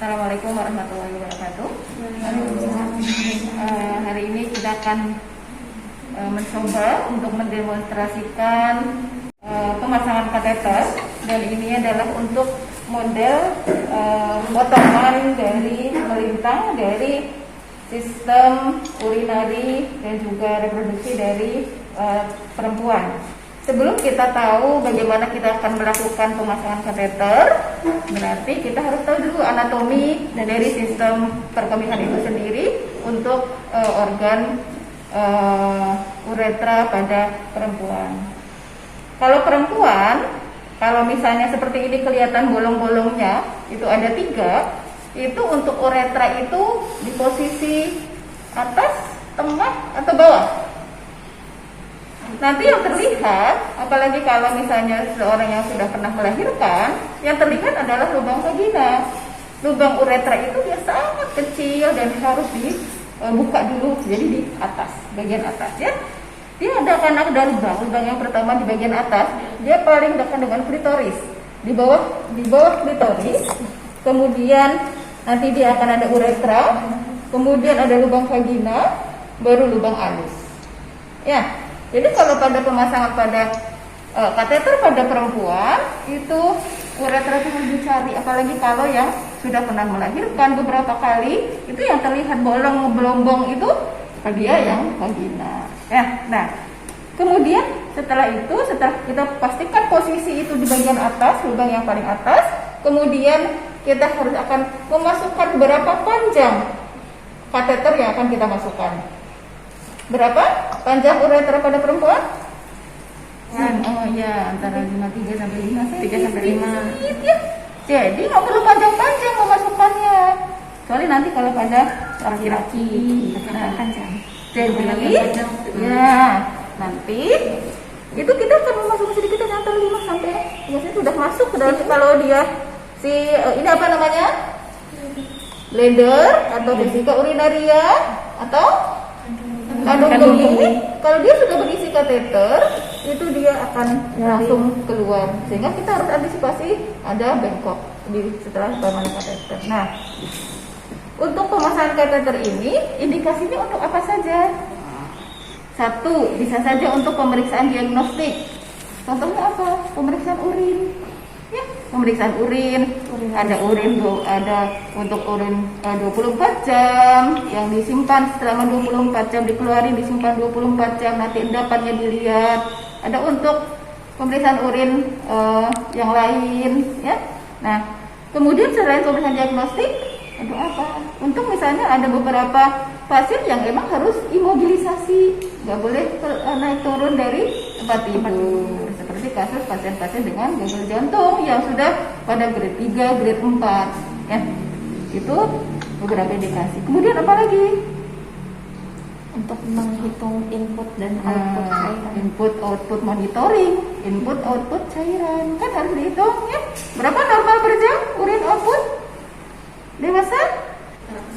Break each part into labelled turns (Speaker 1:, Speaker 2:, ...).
Speaker 1: Assalamualaikum warahmatullahi wabarakatuh. Hari ini kita akan mencoba untuk mendemonstrasikan pemasangan kateter, dan ini adalah untuk model potongan dari melintang dari sistem urinari dan juga reproduksi dari perempuan. Sebelum kita tahu bagaimana kita akan melakukan pemasangan kateter, berarti kita harus tahu dulu anatomi dari sistem perkemihan itu sendiri untuk organ uretra pada perempuan. Kalau perempuan, kalau misalnya seperti ini kelihatan bolong-bolongnya, itu ada 3, itu untuk uretra itu di posisi atas, tengah, atau bawah. Nanti yang terlihat, apalagi kalau misalnya seorang yang sudah pernah melahirkan, yang terlihat adalah lubang vagina. Lubang uretra itu dia sangat kecil dan harus dibuka dulu, jadi di atas, bagian atas ya. Dia akan ada lubang yang pertama di bagian atas, dia paling dekat dengan klitoris. Di bawah klitoris, kemudian nanti dia akan ada uretra, kemudian ada lubang vagina, baru lubang anus. Ya. Jadi kalau pada pemasangan pada kateter pada perempuan itu uretra itu harus dicari, apalagi kalau yang sudah pernah melahirkan beberapa kali, itu yang terlihat bolong-belombong itu dia yang vagina. Ya, nah kemudian setelah kita pastikan posisi itu di bagian atas, lubang yang paling atas, kemudian kita harus akan memasukkan berapa panjang kateter yang akan kita masukkan. Berapa panjang uretra pada perempuan? Oh ya, antara 3 sampai 5 ya. Jadi nggak perlu panjang-panjang memasukkannya. Kecuali nanti kalau pada laki-laki. Nah, panjang. Jadi ya, nanti itu kita akan memasukkan sedikit antara 5 sampai biasanya sudah masuk ke dalam. Kalau dia ini apa namanya? Bladder atau vesika urinaria atau kandung kemih. Kalau dia sudah berisi kateter, itu dia akan langsung keluar. Sehingga kita harus antisipasi ada bengkok setelah pemasangan kateter. Nah, untuk pemasangan kateter ini indikasinya untuk apa saja? 1, bisa saja untuk pemeriksaan diagnostik. Contohnya apa? Pemeriksaan urin. Ya, pemeriksaan urin. Ada untuk urin 24 jam yang disimpan selama 24 jam, dikeluarin disimpan 24 jam, nanti endapannya dilihat. Ada untuk pemeriksaan urin yang lain ya. Nah, kemudian selain pemeriksaan diagnostik, ada apa? Untuk misalnya ada beberapa pasien yang emang harus imobilisasi, nggak boleh naik turun dari tempat tidur. Seperti kasus pasien-pasien dengan gagal jantung yang sudah pada grade 3, grade 4 ya. Itu beberapa indikasi. Kemudian apa lagi? Untuk menghitung input dan output cairan. Input output monitoring, input output cairan kan harus dihitung ya. Berapa normal per jam urin output? Dewasa?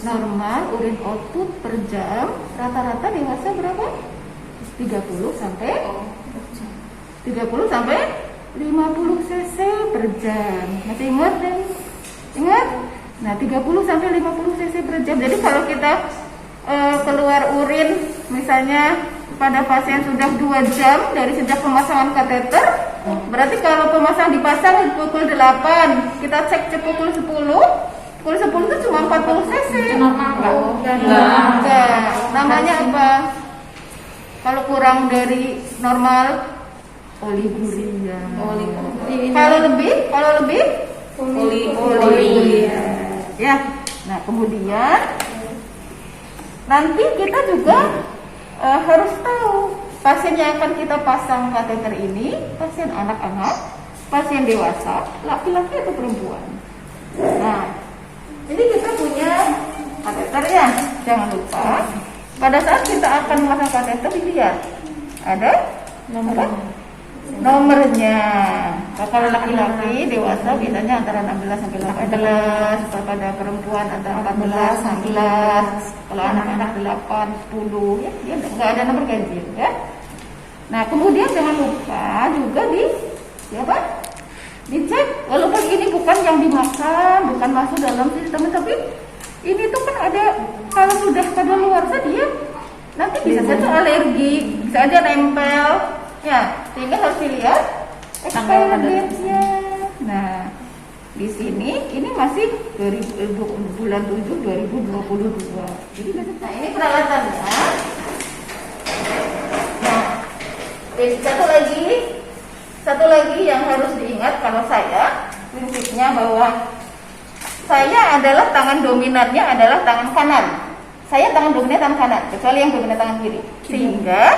Speaker 1: Normal urin output per jam rata-rata dewasa berapa? 30 sampai 50 cc per jam. Masih ingat dan ingat? Nah, 30 sampai 50 cc per jam. Jadi kalau kita keluar urin misalnya pada pasien sudah 2 jam dari sejak pemasangan kateter, berarti kalau dipasang pukul 8, kita cek pukul 10 itu cuma 40 cc. Enggak. Namanya apa? Kalau kurang dari normal oliguria. Kalau lebih oliguria. Ya. Nah, kemudian nanti kita juga harus tahu pasien yang akan kita pasang kateter ini, pasien anak-anak, pasien dewasa, laki-laki atau perempuan. Nah, ini kita punya kateter ya. Jangan lupa pada saat kita akan memasang kateter dilihat ada nomornya. Kalau laki-laki dewasa biasanya antara 16 sampai 18, atau pada perempuan antara 14 16, kalau anak-anak 8 10 ya, dia nggak ada nomor ganjil ya. Nah, kemudian jangan lupa juga di siapa? dicek, walaupun ini bukan yang dimakan, bukan masuk dalam sistem, tapi ini tuh kan ada, kalau sudah pada luar dia nanti bisa saja alergi, bisa aja nempel, ya, sehingga harus dilihat expiry date-nya. Nah, di sini ini masih bulan 7 2022. Jadi nah ini peralatannya. Nah, jadi satu lagi yang harus diingat kalau saya prinsipnya bahwa saya adalah tangan dominannya adalah tangan kanan. Saya tangan dominan tangan kanan, kecuali yang dominan tangan kiri. Sehingga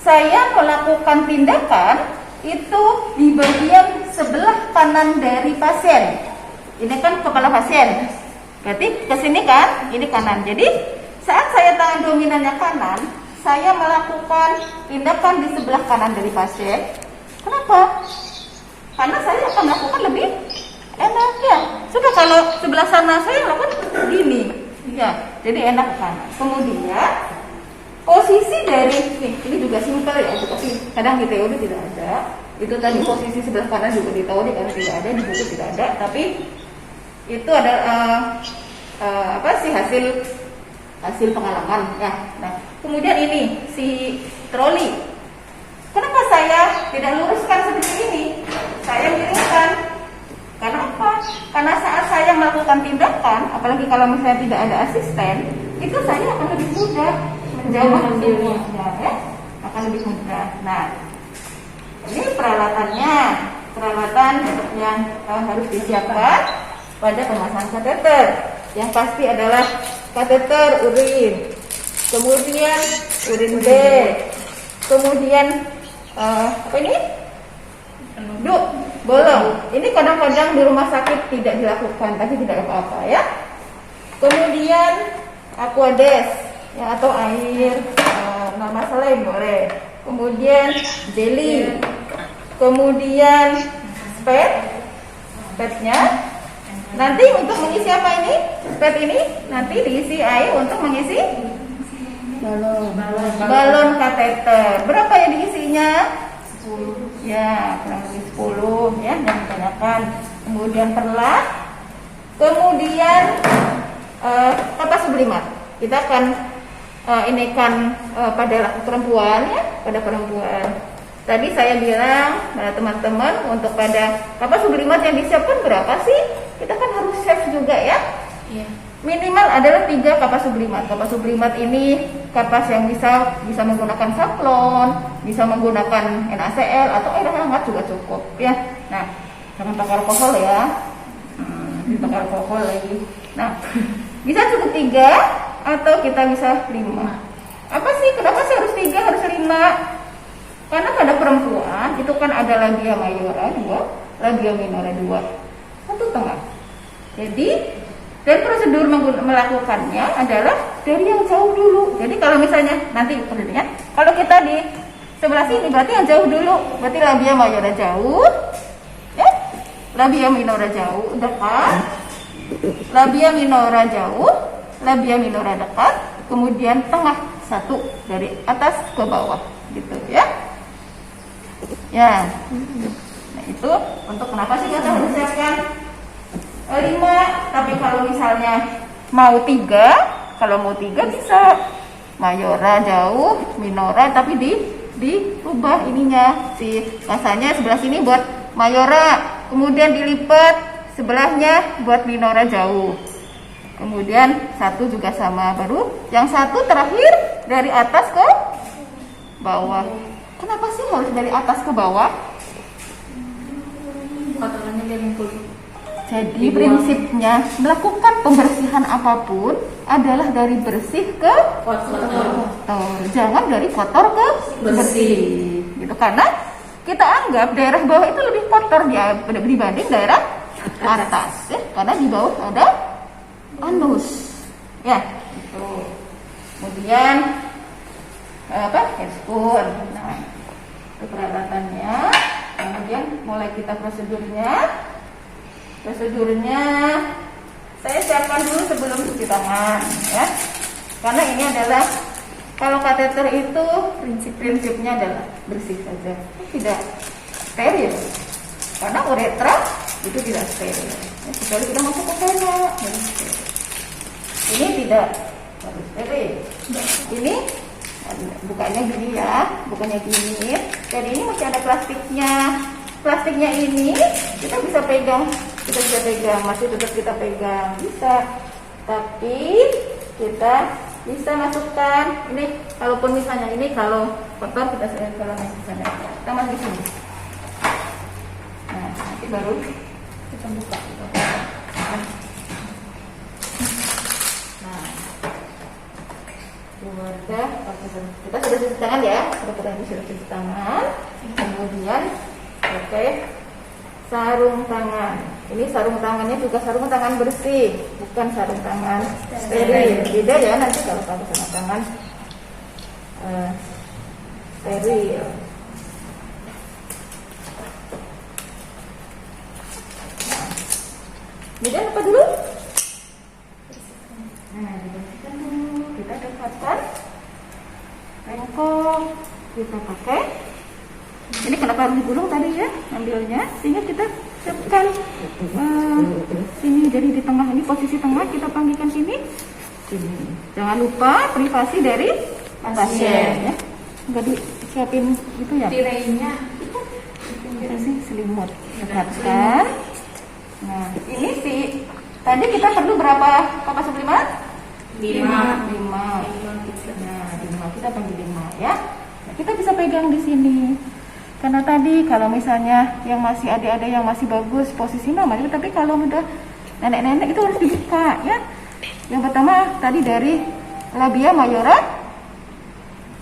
Speaker 1: saya melakukan tindakan itu di bagian sebelah kanan dari pasien. Ini kan kepala pasien. Berarti ke sini kan, ini kanan. Jadi saat saya tangan dominannya kanan, saya melakukan tindakan di sebelah kanan dari pasien. Kenapa? Karena saya akan melakukan lebih enak ya. Sudah kalau sebelah sana saya lakukan gini. Ya, jadi enak kan. Kemudian posisi dari ini juga simpel ya, tapi kadang di teori tidak ada. Itu tadi posisi sebelah kanan juga di teori karena tidak ada, di buku tidak ada. Tapi itu ada apa sih hasil pengalaman ya. Nah, kemudian ini si troli. Kenapa saya tidak luruskan seperti ini? Saya miringkan. Karena apa? Karena saat saya melakukan tindakan, apalagi kalau misalnya tidak ada asisten, itu saya akan lebih mudah menjawab semuanya, ya, akan lebih mudah. Nah, ini peralatannya, peralatan yang harus disiapkan pada pemasangan kateter. Yang pasti adalah kateter urin, kemudian urin B, kemudian apa ini? Bolong. Ini kadang-kadang di rumah sakit tidak dilakukan, tapi tidak apa-apa ya. Kemudian aquades ya, atau air, nama selain boleh. Kemudian jelly. Kemudian petnya. Nanti untuk mengisi apa ini? Pet ini nanti diisi air untuk mengisi balon kateter. Berapa yang diisinya? 10. Ya, kurang lebih 10 ya, dan kebanyakan. Kemudian perlah. Kemudian kapas sublimat. Kita akan ini kan pada perempuan ya, pada perempuan. Tadi saya bilang pada teman-teman untuk pada kapas sublimat yang disiapkan berapa sih? Kita kan harus save juga ya. Iya. Minimal adalah 3 kapas sublimat. Kapas sublimat ini kapas yang bisa menggunakan saklon, bisa menggunakan NaCl atau air hangat juga cukup ya. Nah, jangan pakai alkohol ya. Pakai alkohol lagi. Nah, bisa cukup 3 atau kita bisa 5. Apa sih? Kenapa sih harus 3, harus 5? Karena pada perempuan itu kan ada labia mayora 2, labia minora 2, 1,5. Jadi dan prosedur melakukannya adalah dari yang jauh dulu. Jadi kalau misalnya nanti perhatikan, kalau kita di sebelah sini berarti yang jauh dulu, berarti labia mayora jauh, ya, labia minora jauh dekat, labia minora jauh, labia minora dekat, kemudian tengah 1 dari atas ke bawah, gitu ya. Ya, nah itu untuk kenapa sih kita harus siapkan 5, tapi kalau misalnya mau 3, kalau mau 3 bisa mayora jauh, minora tapi dirubah ininya, si kasanya sebelah sini buat mayora, kemudian dilipat sebelahnya buat minora jauh, kemudian 1 juga sama, baru yang 1 terakhir dari atas ke bawah. Kenapa sih harus dari atas ke bawah? Kotorannya biar ngumpul. Jadi prinsipnya melakukan pembersihan apapun adalah dari bersih ke kotor. Jangan dari kotor ke bersih. Gitu, karena kita anggap daerah bawah itu lebih kotor dibanding daerah atas, ya, karena di bawah ada anus. Ya, itu. Kemudian headphone. Nah, itu peralatannya. Kemudian mulai kita prosedurnya saya siapkan dulu sebelum cuci tangan ya, karena ini adalah kalau kateter itu prinsipnya adalah bersih saja, tidak steril. Karena uretra itu tidak steril. Ya, kecuali kita masuk ke vena. Ini tidak harus steril. Ini bukanya gini ya, bukannya gini. Dan ini masih ada plastiknya. Plastiknya ini kita bisa pegang, masih tetap kita pegang, bisa. Tapi kita bisa masukkan ini, kalaupun misalnya ini kalau kotor kita kalau di sana, kita masuk di sini. Nah, nanti baru kita buka. Nah, keluarga kita sudah cuci tangan ya, sudah cuci tangan. Kemudian pakai sarung tangan. Ini sarung tangannya juga sarung tangan bersih, bukan sarung tangan steril. Beda ya nanti kalau pakai sarung tangan steril. Beda apa dulu? Nah, dibersihkan dulu. Kita dapatkan pengkok. Kita pakai. Ini kenapa harus digulung tadi ya, ambilnya, sehingga kita siapkan sini, jadi di tengah ini posisi tengah kita panggilkan sini. Jangan lupa privasi dari pasien ya. Enggak disiapin itu ya. Tirainya kita sih selimut. Dekatkan. Nah, ini tadi kita perlu berapa kapas sublimat? 5. Nah, 5 kita panggil 5 ya. Nah, kita bisa pegang di sini. Karena tadi kalau misalnya yang masih ada yang masih bagus posisinya masih, tapi kalau udah nenek-nenek itu harus dibuka ya. Yang pertama tadi dari labia mayora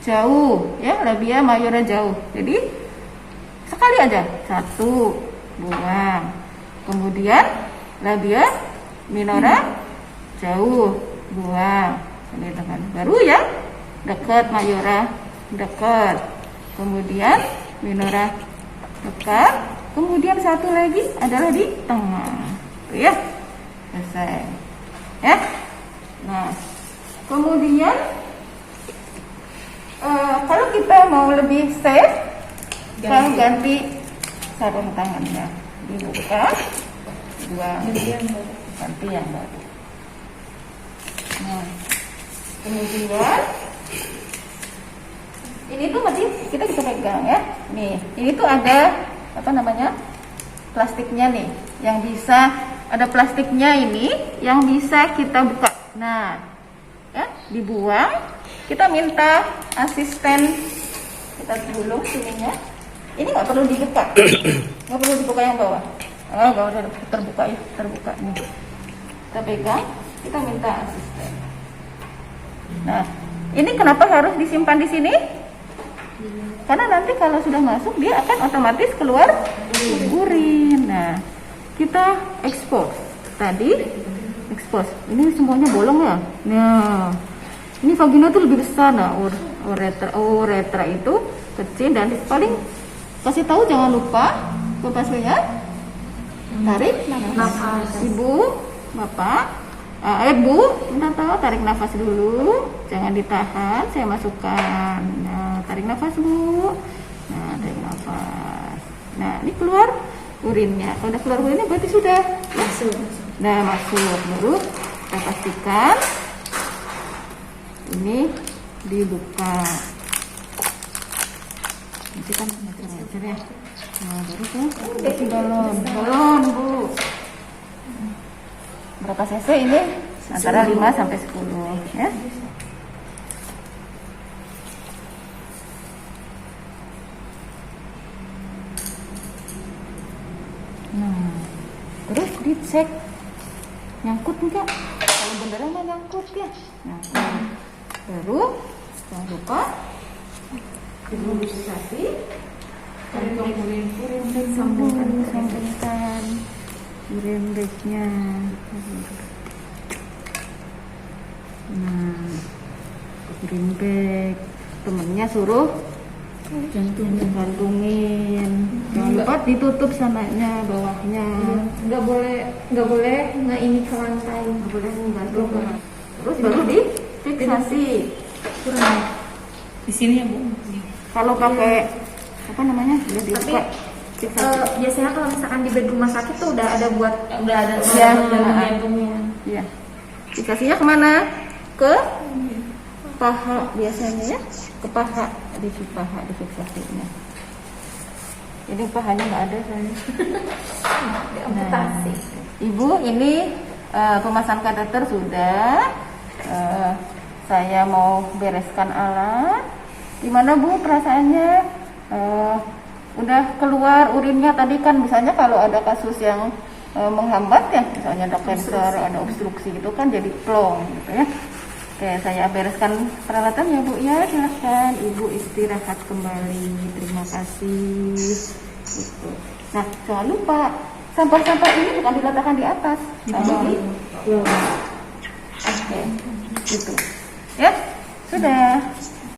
Speaker 1: jauh ya, labia mayora jauh. Jadi sekali aja, 1 buang. Kemudian labia minora jauh, buang. Ini tekan. Baru ya dekat mayora, dekat. Kemudian minora dekat, kemudian satu lagi adalah di tengah, tuh ya, selesai, ya. Nah, kemudian kalau kita mau lebih safe, kita ganti sarung tangannya, dibuka, ganti yang baru. Nah, kemudian ini tuh masih kita bisa pegang ya. Nih, ini tuh ada apa namanya? Plastiknya nih, yang bisa ada plastiknya ini yang bisa kita buka. Nah, ya, dibuang. Kita minta asisten kita gulung sininya. Ini nggak perlu dibuka, nggak perlu dibuka yang bawah. Oh, nggak udah terbuka ya, terbuka nih. Kita pegang, kita minta asisten. Nah, ini kenapa harus disimpan di sini? Karena nanti kalau sudah masuk dia akan otomatis keluar urin. Nah, kita expose. Tadi expose. Ini semuanya bolong ya. Nah, ini vagina tuh lebih besar. Nah, uretra itu kecil dan paling kasih tahu jangan lupa Bapak lihat. Tarik nafas. Ibu, Bapak. Bu, minta tahu tarik nafas dulu, jangan ditahan, saya masukkan. Nah, tarik nafas Bu. Nah, tarik nafas. Nah, ini keluar urinnya. Kalau udah keluar urinnya berarti sudah masuk. Nah, masuk. Baru kita pastikan ini dibuka. Nanti kan meter ya. Nah, baru tuh kasih balon Bu. Berapa cc ini? Antara 5 sampai 10 ya. Nah, terus dicek nyangkut enggak? Kalau beneran mah nyangkut ya. Nyangkut. Baru jangan lupa imunisasi. Sambungkan rembeknya. Nah, rembek temennya suruh gantungin. Jangan lupa ditutup sananya, bawahnya.
Speaker 2: Nggak boleh nggak ini ke lantai.
Speaker 1: Nggak boleh menggantung. Terus baru difiksasi.
Speaker 2: Di sini ya Bu.
Speaker 1: Kalau pakai apa namanya? Sudah dibuka.
Speaker 2: Biasanya kalau misalkan di bed rumah sakit tuh udah ada
Speaker 1: Iya.
Speaker 2: jantungnya.
Speaker 1: Iya. Dikasihnya kemana? Ke paha biasanya ya, ke paha, di paha difiksasinya. Ini pahanya nggak ada saya.
Speaker 2: Amputasi.
Speaker 1: Ibu ini pemasangan kateter sudah. Saya mau bereskan alat. Gimana Bu perasaannya? Udah keluar urinnya tadi kan, misalnya kalau ada kasus yang menghambat ya, misalnya ada cancer, ada obstruksi gitu kan jadi plong gitu ya. Oke, saya bereskan peralatan ya Bu ya, silahkan Ibu istirahat kembali. Terima kasih. Gitu. Nah, jangan lupa sampah-sampah ini bukan diletakkan di atas, tapi oke, gitu. Ya, sudah.